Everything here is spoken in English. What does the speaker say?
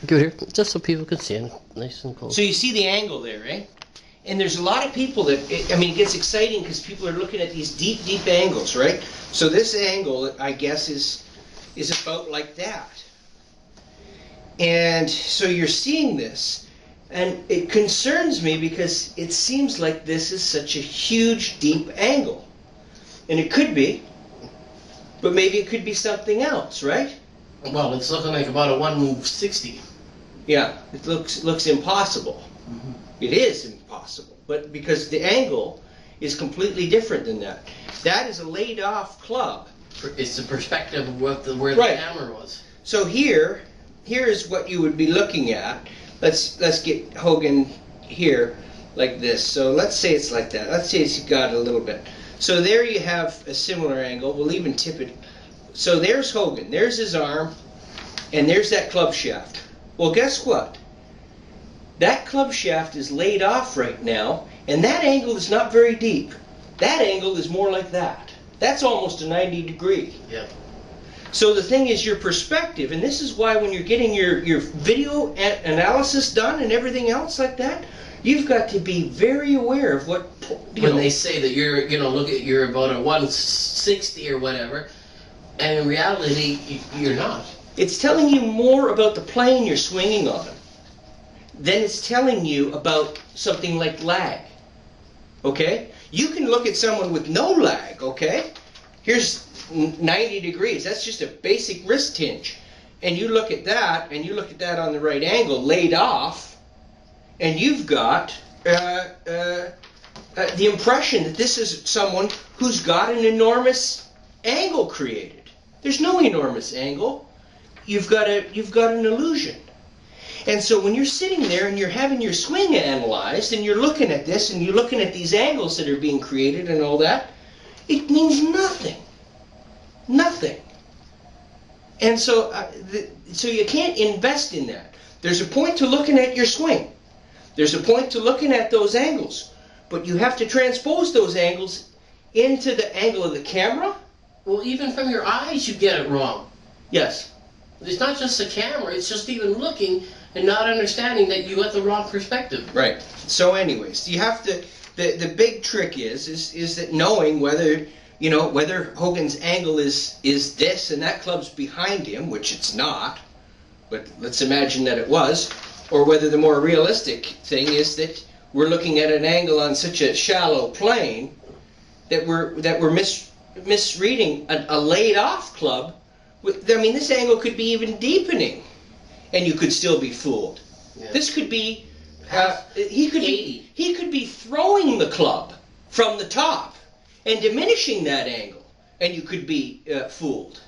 Go here, just so people can see it, nice and close. So you see the angle there, right? And there's a lot of people that, it gets exciting because people are looking at these deep, deep angles, right? So this angle, I guess, is about like that. And so you're seeing this, and it concerns me because it seems like this is such a huge, deep angle. And it could be, but maybe it could be something else, right? Well, it's looking like about a 160. Yeah, it looks impossible. Mm-hmm. It is impossible, but because the angle is completely different than that. That is a laid-off club. It's the perspective of where the camera was. So here is what you would be looking at. Let's get Hogan here like this. So let's say it's like that. Let's say it's got a little bit. So there you have a similar angle. We'll even tip it. So there's Hogan. There's his arm, and there's that club shaft. Well, guess what? That club shaft is laid off right now, and that angle is not very deep. That angle is more like that. That's almost a 90 degree. Yeah. So the thing is your perspective, and this is why when you're getting your video analysis done and everything else like that, you've got to be very aware of what, when they say that you're about a 160 or whatever, and in reality, you're not. It's telling you more about the plane you're swinging on than it's telling you about something like lag. Okay? You can look at someone with no lag, okay? Here's 90 degrees. That's just a basic wrist hinge. And you look at that, and you look at that on the right angle, laid off, and you've got the impression that this is someone who's got an enormous angle created. There's no enormous angle. You've got an illusion. And so when you're sitting there and you're having your swing analyzed and you're looking at this and you're looking at these angles that are being created and all that, it means nothing. Nothing. And so, so you can't invest in that. There's a point to looking at your swing. There's a point to looking at those angles. But you have to transpose those angles into the angle of the camera. Well, even from your eyes you get it wrong. Yes. It's not just the camera, it's just even looking and not understanding that you got the wrong perspective. Right. So anyways, you have to, the big trick is that knowing whether, whether Hogan's angle is this and that club's behind him, which it's not, but let's imagine that it was, or whether the more realistic thing is that we're looking at an angle on such a shallow plane that we're misreading a laid off club. This angle could be even deepening, and you could still be fooled. Yeah. This could be, he could be throwing the club from the top and diminishing that angle, and you could be fooled.